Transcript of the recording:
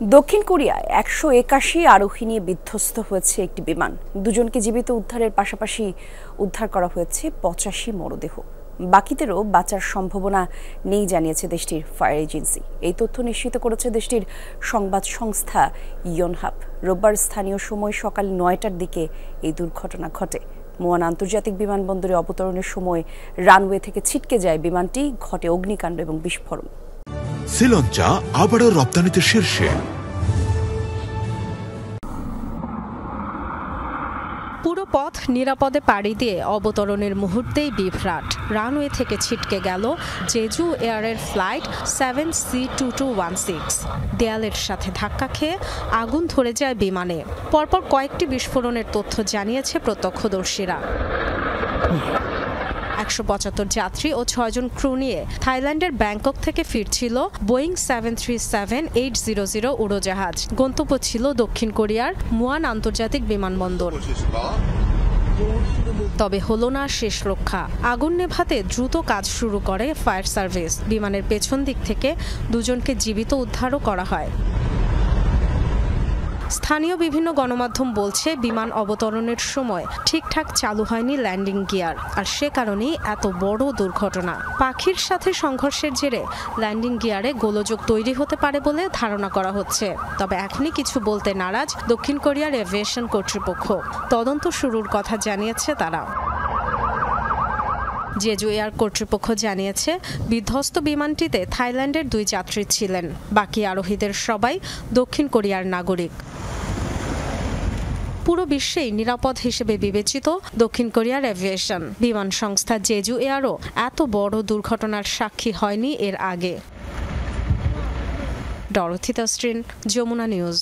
দক্ষিণ কোরিয়ায় ১৮১ আরোহী নিয়ে বিধ্বস্ত হয়েছে একটি বিমান। দুজনকে জীবিত উদ্ধারের পাশাপাশি উদ্ধার করা হয়েছে ৮৫ মরদেহ। বাকিদেরও বাঁচার সম্ভাবনা নেই জানিয়েছে দেশটির ফায়ার এজেন্সি। এই তথ্য নিশ্চিত করেছে দেশটির সংবাদ সংস্থা ইয়নহাপ। রোববার স্থানীয় সময় সকাল ৯টার দিকে এই দুর্ঘটনা ঘটে। মুয়ান আন্তর্জাতিক বিমানবন্দরে অবতরণের সময় রানওয়ে থেকে ছিটকে যায় বিমানটি। ঘটে অগ্নিকাণ্ড এবং বিস্ফোরণ। শ্রীলঙ্কা আবারও রপ্তানিতে শীর্ষে। পুরো পথ নিরাপদে পাড়ি দিয়ে অবতরণের মুহূর্তেই বিভ্রাট। রানওয়ে থেকে ছিটকে গেল জেজু এয়ারের ফ্লাইট 7C2216। দেয়ালের সাথে ধাক্কা খেয়ে আগুন ধরে যায় বিমানে। পরপর কয়েকটি বিস্ফোরণের তথ্য জানিয়েছে প্রত্যক্ষদর্শীরা। ১৭৫ যাত্রী ও ৬ জন ক্রু নিয়ে থাইল্যান্ডের ব্যাংকক থেকে ফিরছিল বোয়িং 737-800 উড়োজাহাজ। গন্তব্য ছিল দক্ষিণ কোরিয়ার মুয়ান আন্তর্জাতিক বিমানবন্দর। তবে হলো না শেষ রক্ষা। আগুন নেভাতে দ্রুত কাজ শুরু করে ফায়ার সার্ভিস। বিমানের পেছন দিক থেকে দুজনকে জীবিত উদ্ধারও করা হয়। স্থানীয় বিভিন্ন গণমাধ্যম বলছে বিমান অবতরণের সময় ঠিকঠাক চালু হয়নি ল্যান্ডিং গিয়ার, আর সে কারণেই এত বড় দুর্ঘটনা। পাখির সাথে সংঘর্ষের জেরে ল্যান্ডিং গিয়ারে গোলযোগ তৈরি হতে পারে বলে ধারণা করা হচ্ছে। তবে এখনই কিছু বলতে নারাজ দক্ষিণ কোরিয়ার এভিয়েশন কর্তৃপক্ষ। তদন্ত শুরুর কথা জানিয়েছে তারা। জেজু এয়ার কর্তৃপক্ষ জানিয়েছে বিধ্বস্ত বিমানটিতে থাইল্যান্ডের 2 যাত্রী ছিলেন। বাকি আরোহীদের সবাই দক্ষিণ কোরিয়ার নাগরিক। পুরো বিশ্বেই নিরাপদ হিসেবে বিবেচিত দক্ষিণ কোরিয়ার এভিয়েশন। বিমান সংস্থা জেজু এয়ারও এত বড় দুর্ঘটনার সাক্ষী হয়নি এর আগে। Dorothy Tasrin, Jamuna news.